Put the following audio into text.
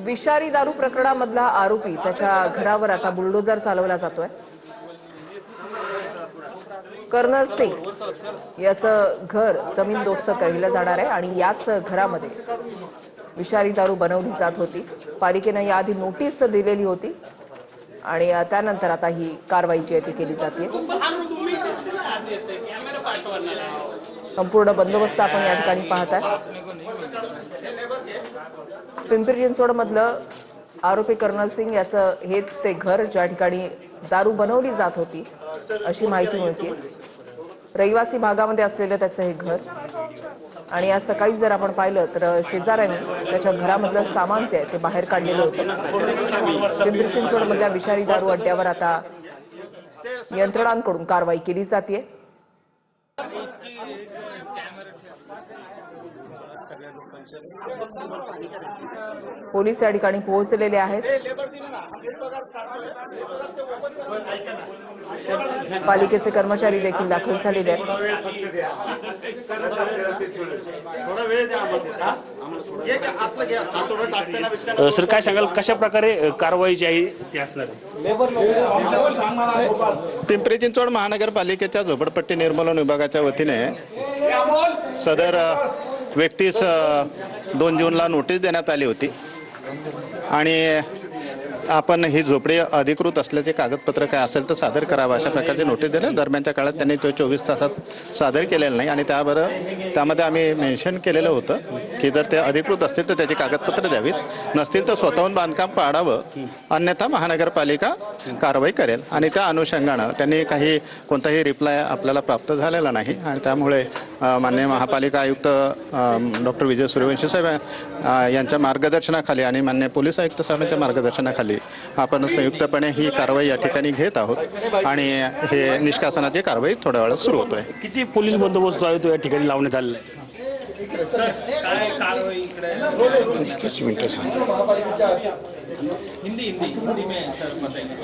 विषारी दारू प्रकरणामधला आरोपी त्याच्या घरावर आता बुलडोजर चालवला जातोय। कर्नल सिंग याचं घर जमीनदोस्त केलं जाणार आहे आणि याच घरामध्ये विषारी दारू बनवली जात होती। पालिकेने याआधी नोटीस दिलेली होती आणि त्यानंतर आता ही कारवाई जी आहे ती केली जाते। संपूर्ण बंदोबस्त आपण या ठिकाणी पाहताय। पिंपरी चिंचवड मधलं आरोपी कर्नल सिंग याचं हेच ते घर ज्या ठिकाणी दारू बनवली जात होती अशी माहिती मिळते। रहिवासी भागामध्ये असलेलं त्याचं हे घर आणि आज सकाळी जर आपण पाहिलं तर शेजाऱ्यांनी त्याच्या घरामधलं सामान जे आहे ते बाहेर काढलेलं होतं। पिंपरी चिंचवड मधल्या विषारी दारू अड्ड्यावर आता यंत्रणांकडून कारवाई केली जाते। पोलीस या ठिकाणी पोहोचलेले आहेत। पालिकेचे कर्मचारी देखील दाखल झालेले आहेत। सर काय सांगाल कशा प्रकारे कारवाई जी आहे ती असणार आहे? पिंपरी चिंचवड महानगरपालिकेच्या झोपडपट्टी निर्मूलन विभागाच्या वतीने सदर व्यक्तीस 2 जूनला नोटीस देण्यात आली होती आणि आपण ही झोपडी अधिकृत असल्याचे कागदपत्र काय असेल तर सादर करावं अशा प्रकारची नोटीस दिली। दरम्यानच्या काळात त्यांनी तो 24 तासात सादर केलेलं नाही आणि त्यामध्ये आम्ही मेन्शन केलेलं होतं की जर ते अधिकृत असतील तर त्याची कागदपत्र द्यावीत, नसतील तर स्वतःहून बांधकाम पाडावं, अन्यथा महानगरपालिका कारवाई करेल। आणि त्या अनुषंगानं त्यांनी कोणताही रिप्लाय आपल्याला प्राप्त झालेला नाही आणि त्यामुळे माननीय महापालिका आयुक्त डॉक्टर विजय सूर्यवंशी साहेब यांच्या मार्गदर्शनाखाली आणि माननीय पोलीस आयुक्त साहेबांच्या मार्गदर्शनाखाली आपण संयुक्तपणे ही कारवाई या ठिकाणी घेत आहोत आणि हे निष्कासनाची कारवाई थोड्या वेळात सुरू होतोय। किती पोलीस बंदोबस्त जो आहे तो या ठिकाणी लावण्यात आलेला आहे? हिंदी में सर बताएंगे।